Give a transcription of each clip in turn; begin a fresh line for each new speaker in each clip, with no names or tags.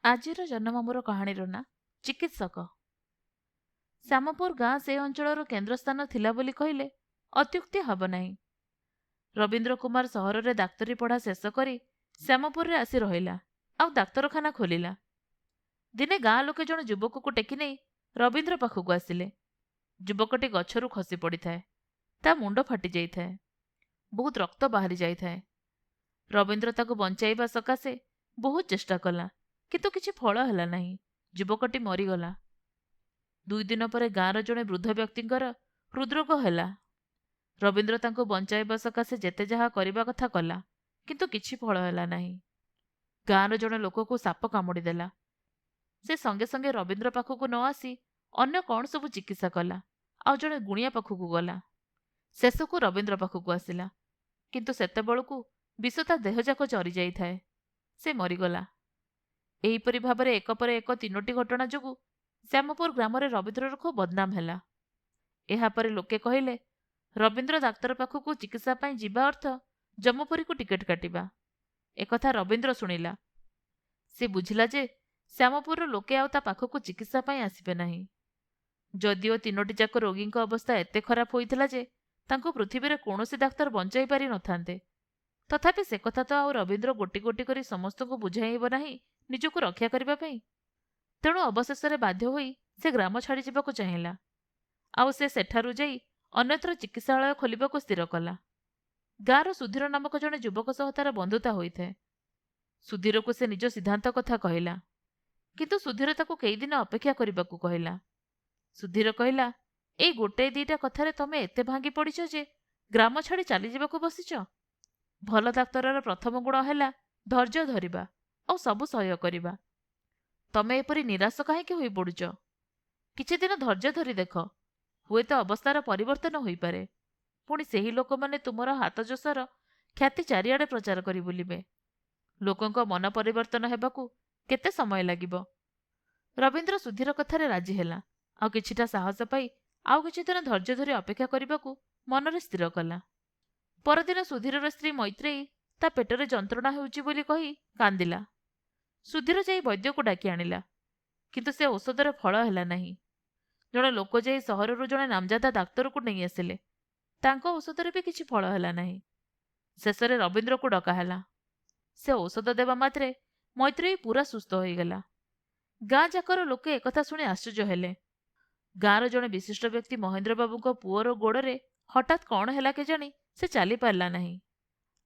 ଆଜିର ଜହ୍ନମାମୁଁର କାହାଣୀର ନାଁ ଚିକିତ୍ସକ। ଶ୍ୟାମପୁର ଗାଁ ସେ ଅଞ୍ଚଳର କେନ୍ଦ୍ରସ୍ଥାନ ଥିଲା ବୋଲି କହିଲେ ଅତ୍ୟୁକ୍ତି ହେବ ନାହିଁ। ରବୀନ୍ଦ୍ର କୁମାର ସହରରେ ଡାକ୍ତରୀ ପଢ଼ା ଶେଷ କରି ଶ୍ୟାମପୁରରେ ଆସି ରହିଲା ଆଉ ଡାକ୍ତରଖାନା ଖୋଲିଲା। ଦିନେ ଗାଁ ଲୋକେ ଜଣେ ଯୁବକକୁ ଟେକି ନେଇ ରବୀନ୍ଦ୍ର ପାଖକୁ ଆସିଲେ। ଯୁବକଟି ଗଛରୁ ଖସି ପଡ଼ିଥାଏ। ତା ମୁଣ୍ଡ ଫାଟି ଯାଇଥାଏ। ବହୁତ ରକ୍ତ ବାହାରି ଯାଇଥାଏ। ରବୀନ୍ଦ୍ର ତାକୁ ବଞ୍ଚାଇବା ସକାଶେ ବହୁତ ଚେଷ୍ଟା କଲା, କିନ୍ତୁ କିଛି ଫଳ ହେଲା ନାହିଁ। ଯୁବକଟି ମରିଗଲା। 2 ଦିନ ପରେ ଗାଁର ଜଣେ ବୃଦ୍ଧ ବ୍ୟକ୍ତିଙ୍କର ହୃଦରୋଗ ହେଲା। ରବୀନ୍ଦ୍ର ତାଙ୍କୁ ବଞ୍ଚାଇବା ସକାଶେ ଯେତେ ଯାହା କରିବା କଥା କଲା, କିନ୍ତୁ କିଛି ଫଳ ହେଲା ନାହିଁ। ଗାଁର ଜଣେ ଲୋକକୁ ସାପ କାମୁଡ଼ିଦେଲା। ସେ ସଙ୍ଗେ ସଙ୍ଗେ ରବୀନ୍ଦ୍ର ପାଖକୁ ନ ଆସି ଅନ୍ୟ କ'ଣ ସବୁ ଚିକିତ୍ସା କଲା ଆଉ ଜଣେ ଗୁଣିଆ ପାଖକୁ ଗଲା। ଶେଷକୁ ରବୀନ୍ଦ୍ର ପାଖକୁ ଆସିଲା, କିନ୍ତୁ ସେତେବେଳକୁ ବିଷ ତା ଦେହଯାକ ଚରି ଯାଇଥାଏ। ସେ ମରିଗଲା। ଏହିପରି ଭାବରେ ଏକ ପରେ ଏକ 3ଟି ଘଟଣା ଯୋଗୁଁ ଶ୍ୟାମପୁର ଗ୍ରାମରେ ରବୀନ୍ଦ୍ରର ଖୁବ୍ ବଦନାମ ହେଲା। ଏହାପରେ ଲୋକେ କହିଲେ ରବୀନ୍ଦ୍ର ଡାକ୍ତର ପାଖକୁ ଚିକିତ୍ସା ପାଇଁ ଯିବା ଅର୍ଥ ଯମପୁରୀକୁ ଟିକେଟ କାଟିବା। ଏକଥା ରବୀନ୍ଦ୍ର ଶୁଣିଲା। ସେ ବୁଝିଲା ଯେ ଶ୍ୟାମପୁରର ଲୋକେ ଆଉ ତା ପାଖକୁ ଚିକିତ୍ସା ପାଇଁ ଆସିବେ ନାହିଁ। ଯଦିଓ 3ଟି ଯାକ ରୋଗୀଙ୍କ ଅବସ୍ଥା ଏତେ ଖରାପ ହୋଇଥିଲା ଯେ ତାଙ୍କୁ ପୃଥିବୀରେ କୌଣସି ଡାକ୍ତର ବଞ୍ଚାଇ ପାରି ନଥାନ୍ତେ, ତଥାପି ସେ କଥା ତ ଆଉ ରବୀନ୍ଦ୍ର ଗୋଟି ଗୋଟି କରି ସମସ୍ତଙ୍କୁ ବୁଝାଇବ ନାହିଁ ନିଜକୁ ରକ୍ଷା କରିବା ପାଇଁ। ତେଣୁ ଅବଶେଷରେ ବାଧ୍ୟ ହୋଇ ସେ ଗ୍ରାମ ଛାଡ଼ି ଯିବାକୁ ଚାହିଁଲା। ଆଉ ସେ ସେଠାରୁ ଯାଇ ଅନ୍ୟତ୍ର ଚିକିତ୍ସାଳୟ ଖୋଲିବାକୁ ସ୍ଥିର କଲା। ଗାଁର ସୁଧୀର ନାମକ ଜଣେ ଯୁବକ ସହ ତାର ବନ୍ଧୁତା ହୋଇଥାଏ। ସୁଧୀରକୁ ସେ ନିଜ ସିଦ୍ଧାନ୍ତ କଥା କହିଲା, କିନ୍ତୁ ସୁଧୀର ତାକୁ କେଇଦିନ ଅପେକ୍ଷା କରିବାକୁ କହିଲା। ସୁଧୀର କହିଲା, ଏଇ 1-2ଟା କଥାରେ ତମେ ଏତେ ଭାଙ୍ଗି ପଡ଼ିଛ ଯେ ଗ୍ରାମ ଛାଡ଼ି ଚାଲିଯିବାକୁ ବସିଛ। ଭଲ ଡାକ୍ତରର ପ୍ରଥମ ଗୁଣ ହେଲା ଧୈର୍ଯ୍ୟ ଧରିବା ଆଉ ସବୁ ସହ୍ୟ କରିବା। ତମେ ଏପରି ନିରାଶ କାହିଁକି ହୋଇ ପଡ଼ୁଛ? କିଛି ଦିନ ଧୈର୍ଯ୍ୟ ଧରି ଦେଖ, ହୁଏତ ଅବସ୍ଥାର ପରିବର୍ତ୍ତନ ହୋଇପାରେ। ପୁଣି ସେହି ଲୋକମାନେ ତୁମର ହାତଯୋଷର ଖ୍ୟାତି ଚାରିଆଡ଼େ ପ୍ରଚାର କରି ବୁଲିବେ। ଲୋକଙ୍କ ମନ ପରିବର୍ତ୍ତନ ହେବାକୁ କେତେ ସମୟ ଲାଗିବ? ରବୀନ୍ଦ୍ର ସୁଧୀର କଥାରେ ରାଜି ହେଲା ଆଉ କିଛିଟା ସାହସ ପାଇ ଆଉ କିଛି ଦିନ ଧୈର୍ଯ୍ୟ ଧରି ଅପେକ୍ଷା କରିବାକୁ ମନରେ ସ୍ଥିର କଲା। ପରଦିନ ସୁଧୀରର ସ୍ତ୍ରୀ ମୈତ୍ରେୟୀ ତା ପେଟରେ ଯନ୍ତ୍ରଣା ହେଉଛି ବୋଲି କହି କାନ୍ଦିଲା। ସୁଧୀର ଯାଇ ବୈଦ୍ୟକୁ ଡାକି ଆଣିଲା, କିନ୍ତୁ ସେ ଔଷଧରେ ଫଳ ହେଲା ନାହିଁ। ଜଣେ ଲୋକ ଯାଇ ସହରରୁ ଜଣେ ନାମଜାଦା ଡାକ୍ତରକୁ ନେଇ ଆସିଲେ। ତାଙ୍କ ଔଷଧରେ ବି କିଛି ଫଳ ହେଲା ନାହିଁ। ଶେଷରେ ରବୀନ୍ଦ୍ରକୁ ଡକା ହେଲା। ସେ ଔଷଧ ଦେବା ମାତ୍ରେ ମୈତ୍ରେୟୀ ପୁରା ସୁସ୍ଥ ହୋଇଗଲା। ଗାଁ ଯାକର ଲୋକେ ଏକଥା ଶୁଣି ଆଶ୍ଚର୍ଯ୍ୟ ହେଲେ। ଗାଁର ଜଣେ ବିଶିଷ୍ଟ ବ୍ୟକ୍ତି ମହେନ୍ଦ୍ର ବାବୁଙ୍କ ପୁଅର ଗୋଡ଼ରେ ହଠାତ୍ କ'ଣ ହେଲା କେଜାଣି ସେ ଚାଲିପାରିଲା ନାହିଁ।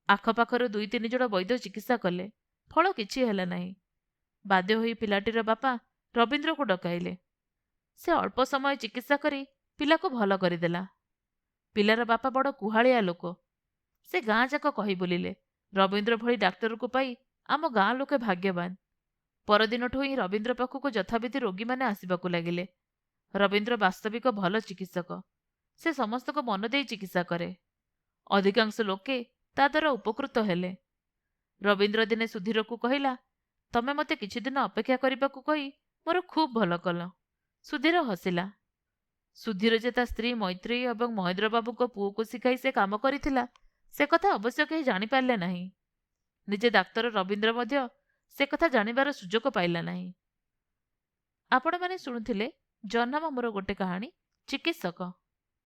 ଆଖପାଖର 2-3 ଜଣ ବୈଦ୍ୟ ଚିକିତ୍ସା କଲେ, ଫଳ କିଛି ହେଲା ନାହିଁ। ବାଧ୍ୟ ହୋଇ ପିଲାଟିର ବାପା ରବୀନ୍ଦ୍ରକୁ ଡକାଇଲେ। ସେ ଅଳ୍ପ ସମୟ ଚିକିତ୍ସା କରି ପିଲାକୁ ଭଲ କରିଦେଲା। ପିଲାର ବାପା ବଡ଼ କୁହାଳିଆ ଲୋକ। ସେ ଗାଁ ଯାକ କହି ବୁଲିଲେ, ରବୀନ୍ଦ୍ର ଭଳି ଡାକ୍ତରକୁ ପାଇ ଆମ ଗାଁ ଲୋକେ ଭାଗ୍ୟବାନ। ପରଦିନଠୁ ହିଁ ରବୀନ୍ଦ୍ର ପାଖକୁ ଯଥାବିଧି ରୋଗୀମାନେ ଆସିବାକୁ ଲାଗିଲେ। ରବୀନ୍ଦ୍ର ବାସ୍ତବିକ ଭଲ ଚିକିତ୍ସକ। ସେ ସମସ୍ତଙ୍କୁ ମନ ଦେଇ ଚିକିତ୍ସା କରେ। ଅଧିକାଂଶ ଲୋକେ ତା ଦ୍ୱାରା ଉପକୃତ ହେଲେ। ରବୀନ୍ଦ୍ର ଦିନେ ସୁଧୀରକୁ କହିଲା, ତମେ ମୋତେ କିଛି ଦିନ ଅପେକ୍ଷା କରିବାକୁ କହି ମୋର ଖୁବ୍ ଭଲ କଲ। ସୁଧୀର ହସିଲା। ସୁଧୀର ଯେ ତା ସ୍ତ୍ରୀ ମୈତ୍ରେୟୀ ଏବଂ ମହେନ୍ଦ୍ର ବାବୁଙ୍କ ପୁଅକୁ ଶିଖାଇ ସେ କାମ କରିଥିଲା, ସେ କଥା ଅବଶ୍ୟ କେହି ଜାଣିପାରିଲେ ନାହିଁ। ନିଜେ ଡାକ୍ତର ରବୀନ୍ଦ୍ର ମଧ୍ୟ ସେ କଥା ଜାଣିବାର ସୁଯୋଗ ପାଇଲା ନାହିଁ। ଆପଣମାନେ ଶୁଣୁଥିଲେ ଜହ୍ନମାମୁଁର ଗୋଟେ କାହାଣୀ ଚିକିତ୍ସକ।